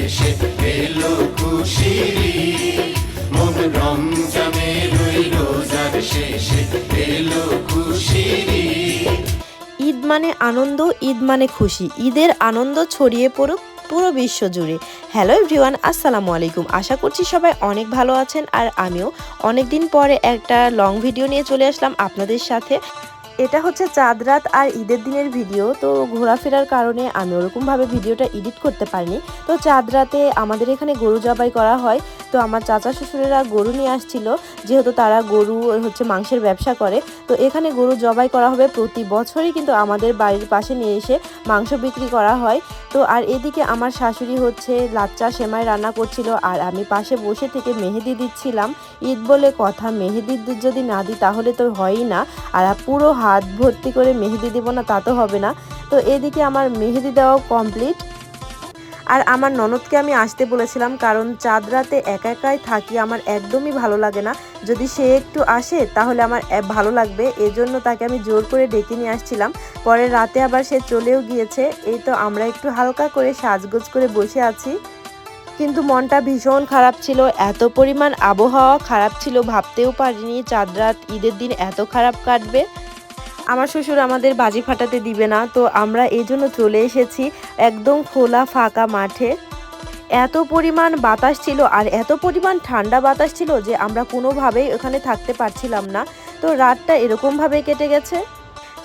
শেষে এলো খুশির ঈদ। মন রমজানের ওই রোজার শেষে এলো খুশির ঈদ। ঈদ মানে আনন্দ, ঈদ মানে খুশি। ঈদের আনন্দ ছড়িয়ে পড়ুক পুরো বিশ্ব জুড়ে। হ্যালো এভরিওয়ান, আসসালামু আলাইকুম। আশা করছি সবাই অনেক ভালো আছেন, আর আমিও অনেক দিন পরে একটা লং ভিডিও নিয়ে চলে আসলাম আপনাদের সাথে। এটা হচ্ছে চাঁদ রাত আর ঈদের দিনের ভিডিও। তো ঘোরাফেরার কারণে আমি ওরকমভাবে ভিডিওটা এডিট করতে পারিনি। তো চাঁদ রাতে আমাদের এখানে গরু জবাই করা হয়। তো আমার চাচা শ্বশুরেরা গরু নিয়ে আসছিল, যেহেতু তারা গরু মাংসের ব্যবসা করে। তো এখানে গরু জবাই করা হবে প্রতি বছরই, কিন্তু আমাদের বাড়ির পাশে নিয়ে এসে মাংস বিক্রি করা হয়। তো আর এদিকে আমার শাশুড়ি লাচ্চা সেমাই রান্না করছিল, আর আমি পাশে বসে থেকে মেহেদি দিচ্ছিলাম। ঈদ বলে কথা, মেহেদি যদি না দিই তাহলে তো হয়ই না। আর পুরো হাত ভর্তি করে মেহেদি দিব না তা তো হবে না। তো এদিকে আমার মেহেদি দেওয়া কমপ্লিট। আর আমার ননদকে আমি আসতে বলেছিলাম, কারণ চাঁদ রাতে একা একাই থাকি, আমার একদমই ভালো লাগে না। যদি সে একটু আসে তাহলে আমার ভালো লাগবে, এজন্য তাকে আমি জোর করে ডেকে নিয়ে আসছিলাম। পরে রাতে আবার সে চলেও গিয়েছে। এই তো আমরা একটু হালকা করে সাজগোজ করে বসে আছি, কিন্তু মনটা ভীষণ খারাপ ছিল। এত পরিমাণ আবহাওয়া খারাপ ছিল, ভাবতেও পারিনি চাঁদ রাত ঈদের দিন এত খারাপ কাটবে। আমার শ্বশুর আমাদের বাজি ফাটাতে দিবে না, তো আমরা এই জন্য চলে এসেছি একদম খোলা ফাঁকা মাঠে। এত পরিমাণ বাতাস ছিল আর এত পরিমাণ ঠান্ডা বাতাস ছিল যে আমরা কোনোভাবেই ওখানে থাকতে পারছিলাম না। তো রাতটা এরকমভাবে কেটে গেছে।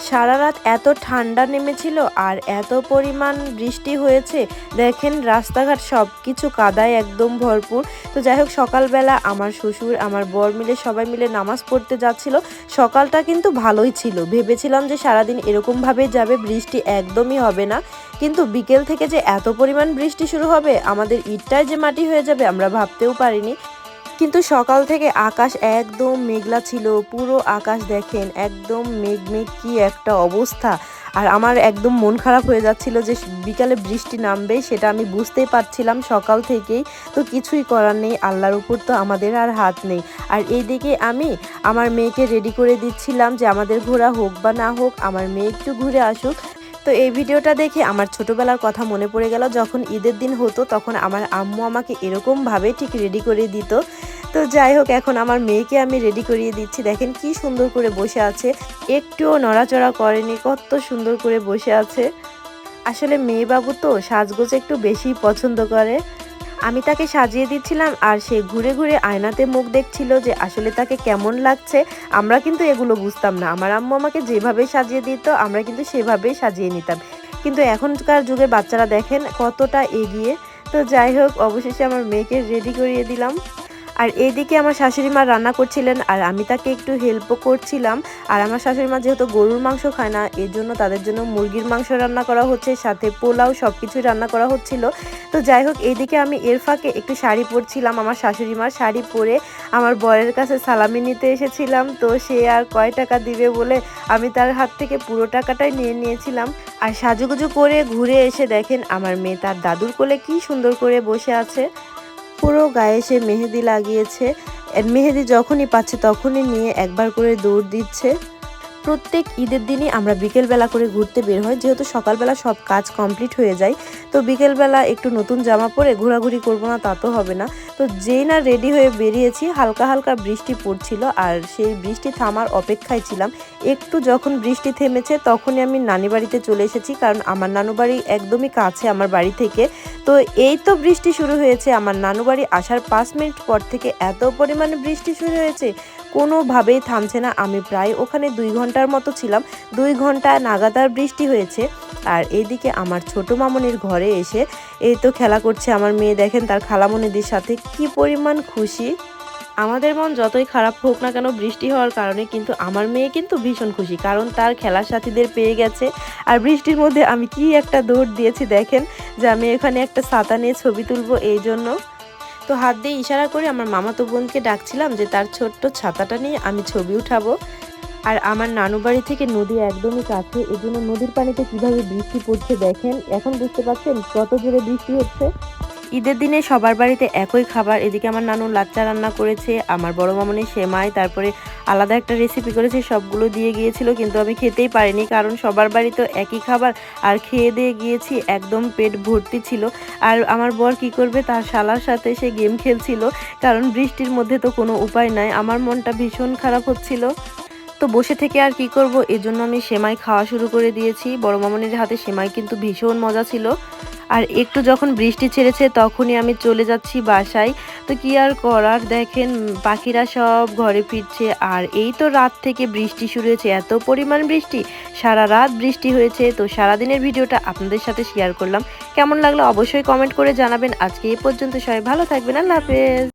সারা রাত এত ঠান্ডা নেমেছিল আর এত পরিমাণ বৃষ্টি হয়েছে, দেখেন রাস্তাঘাট সব কিছু কাদায় একদম ভরপুর। তো যাই হোক, সকালবেলা আমার শ্বশুর আমার বর মিলে সবাই মিলে নামাজ পড়তে যাচ্ছিল। সকালটা কিন্তু ভালোই ছিল, ভেবেছিলাম যে সারাদিন এরকমভাবেই যাবে, বৃষ্টি একদমই হবে না। কিন্তু বিকেল থেকে যে এত পরিমাণ বৃষ্টি শুরু হবে, আমাদের ইটটাই যে মাটি হয়ে যাবে আমরা ভাবতেও পারিনি। কিন্তু সকাল থেকে আকাশ একদম মেঘলা ছিল, পুরো আকাশ দেখেন একদম মেঘ মেঘ, কি একটা অবস্থা। আর আমার একদম মন খারাপ হয়ে যাচ্ছিল যে বিকালে বৃষ্টি নামবে, সেটা আমি বুঝতেই পারছিলাম সকাল থেকেই। তো কিছুই করার নেই, আল্লাহর উপর তো আমাদের আর হাত নেই। আর এইদিকে আমি আমার মেয়েকে রেডি করে দিচ্ছিলাম যে আমাদের ঘোরা হোক বা না হোক, আমার মেয়ে একটু ঘুরে আসুক। তো এই ভিডিওটা দেখে আমার ছোটবেলার কথা মনে পড়ে গেল। যখন ঈদের দিন হতো তখন আমার আম্মু আমাকে এরকমভাবে ঠিক রেডি করে দিত। তো যাই হোক, এখন আমার মেয়েকে আমি রেডি করিয়ে দিচ্ছি। দেখেন কি সুন্দর করে বসে আছে, একটুও নড়াচড়া করেনি, কত সুন্দর করে বসে আছে। আসলে মেয়ে বাবু তো সাজগোজ একটু বেশি পছন্দ করে। আমি তাকে সাজিয়ে দিচ্ছিলাম আর সে ঘুরে ঘুরে আয়নাতে মুখ দেখছিল যে আসলে তাকে কেমন লাগছে। আমরা কিন্তু এগুলো বুঝতাম না, আমার আম্মু আমাকে যেভাবে সাজিয়ে দিত আমরা কিন্তু সেভাবেই সাজিয়ে নিতাম। কিন্তু এখনকার যুগের বাচ্চারা দেখেন কতটা এগিয়ে। তো যাই হোক, অবশেষে আমার মেয়েকে রেডি করিয়ে দিলাম। আর এইদিকে আমার শাশুড়ি মা রান্না করছিলেন আর আমি তাকে একটু হেল্পও করছিলাম। আর আমার শাশুড়ি মা যেহেতু গরুর মাংস খায় না, এর জন্য তাদের জন্য মুরগির মাংস রান্না করা হচ্ছে, সাথে পোলাও, সব কিছুই রান্না করা হচ্ছিল। তো যাই হোক, এইদিকে আমি এর ফাঁকে একটু শাড়ি পরছিলাম। আমার শাশুড়ি মার শাড়ি পরে আমার বরের কাছে সালামি নিতে এসেছিলাম। তো সে আর কয় টাকা দিবে বলে আমি তার হাত থেকে পুরো টাকাটাই নিয়ে নিয়েছিলাম। আর সাজুগুজু করে ঘুরে এসে দেখেন আমার মেয়ে তার দাদুর কোলে কি সুন্দর করে বসে আছে। পুরো গায়ে সে মেহেদি লাগিয়েছে, মেহেদি যখনই পাচ্ছে তখনই নিয়ে একবার করে দৌড় দিচ্ছে। প্রত্যেক ঈদের দিনই আমরা বিকেলবেলা করে ঘুরতে বের হই, যেহেতু সকালবেলা সব কাজ কমপ্লিট হয়ে যায়। তো বিকেলবেলা একটু নতুন জামা পরে ঘোরাঘুরি করবো না তা তো হবে না। তো যেই না রেডি হয়ে বেরিয়েছি, হালকা হালকা বৃষ্টি পড়ছিল আর সেই বৃষ্টি থামার অপেক্ষায় ছিলাম। একটু যখন বৃষ্টি থেমেছে তখনই আমি নানি বাড়িতে চলে এসেছি, কারণ আমার নানু বাড়ি একদমই কাছে আমার বাড়ি থেকে। তো এই তো বৃষ্টি শুরু হয়েছে, আমার নানু বাড়ি আসার 5 মিনিট পর থেকে এত পরিমাণে বৃষ্টি শুরু হয়েছে, কোনোভাবেই থামছে না। আমি প্রায় ওখানে 2 ঘন্টার মতো ছিলাম, 2 ঘন্টা নাগাতার বৃষ্টি হয়েছে। আর এইদিকে আমার ছোট মামনির ঘরে এসে এই তো খেলা করছে আমার মেয়ে, দেখেন তার খালামণিদের সাথে কি পরিমাণ খুশি। আমাদের মন যতই খারাপ হোক না কেন বৃষ্টি হওয়ার কারণে, কিন্তু আমার মেয়ে কিন্তু ভীষণ খুশি, কারণ তার খেলার সাথীদের পেয়ে গেছে। আর বৃষ্টির মধ্যে আমি কি একটা দৌড় দিয়েছি দেখেন, যে আমি এখানে একটা ছাতা নিয়ে ছবি তুলবো এই জন্য। তো হাত দিয়ে ইশারা করে আমার মামাতো বোনকে ডাকছিলাম যে তার ছোট্ট ছাতাটা নিয়ে আমি ছবি উঠাবো। আর আমার নানু বাড়ি থেকে নদী একদমই কাছে, এজন্য নদীর পানিতে কিভাবে বৃষ্টি পড়ছে দেখেন। এখন বুঝতে পারছেন কত জোরে বৃষ্টি হচ্ছে। ঈদের দিনে সবার বাড়িতে একই খাবার। এদিকে আমার নানু লাচ্চা রান্না করেছে, আমার বড় মামনি সেমাই, তারপরে আলাদা একটা রেসিপি করেছে, সবগুলো দিয়ে গিয়েছিল, কিন্তু আমি খেতেই পারিনি কারণ সবার বাড়িতে একই খাবার। আর খেয়ে দিয়ে গিয়েছি, একদম পেট ভর্তি ছিল। আর আমার বর কি করবে, তার শালার সাথে সে গেম খেলছিল, কারণ বৃষ্টির মধ্যে তো কোনো উপায় নাই। আমার মনটা ভীষণ খারাপ হচ্ছিল, তো বসে থেকে আর কি করব, এজন্য আমি সেমাই খাওয়া শুরু করে দিয়েছি। বড় মামনির হাতে সেমাই কিন্তু ভীষণ মজা ছিল। আর একটু যখন বৃষ্টি ছেড়েছে তখনই আমি চলে যাচ্ছি বাসায়। তো কি আর করার, দেখেন পাখিরা সব ঘরে ফিরছে। আর এই তো রাত থেকে বৃষ্টি শুরু হয়েছে, এত পরিমাণ বৃষ্টি, সারা রাত বৃষ্টি হয়েছে। তো সারাদিনের ভিডিওটা আপনাদের সাথে শেয়ার করলাম, কেমন লাগলো অবশ্যই কমেন্ট করে জানাবেন। আজকে এই পর্যন্ত, সবাই ভালো থাকবেন, আল্লাহ হাফেজ।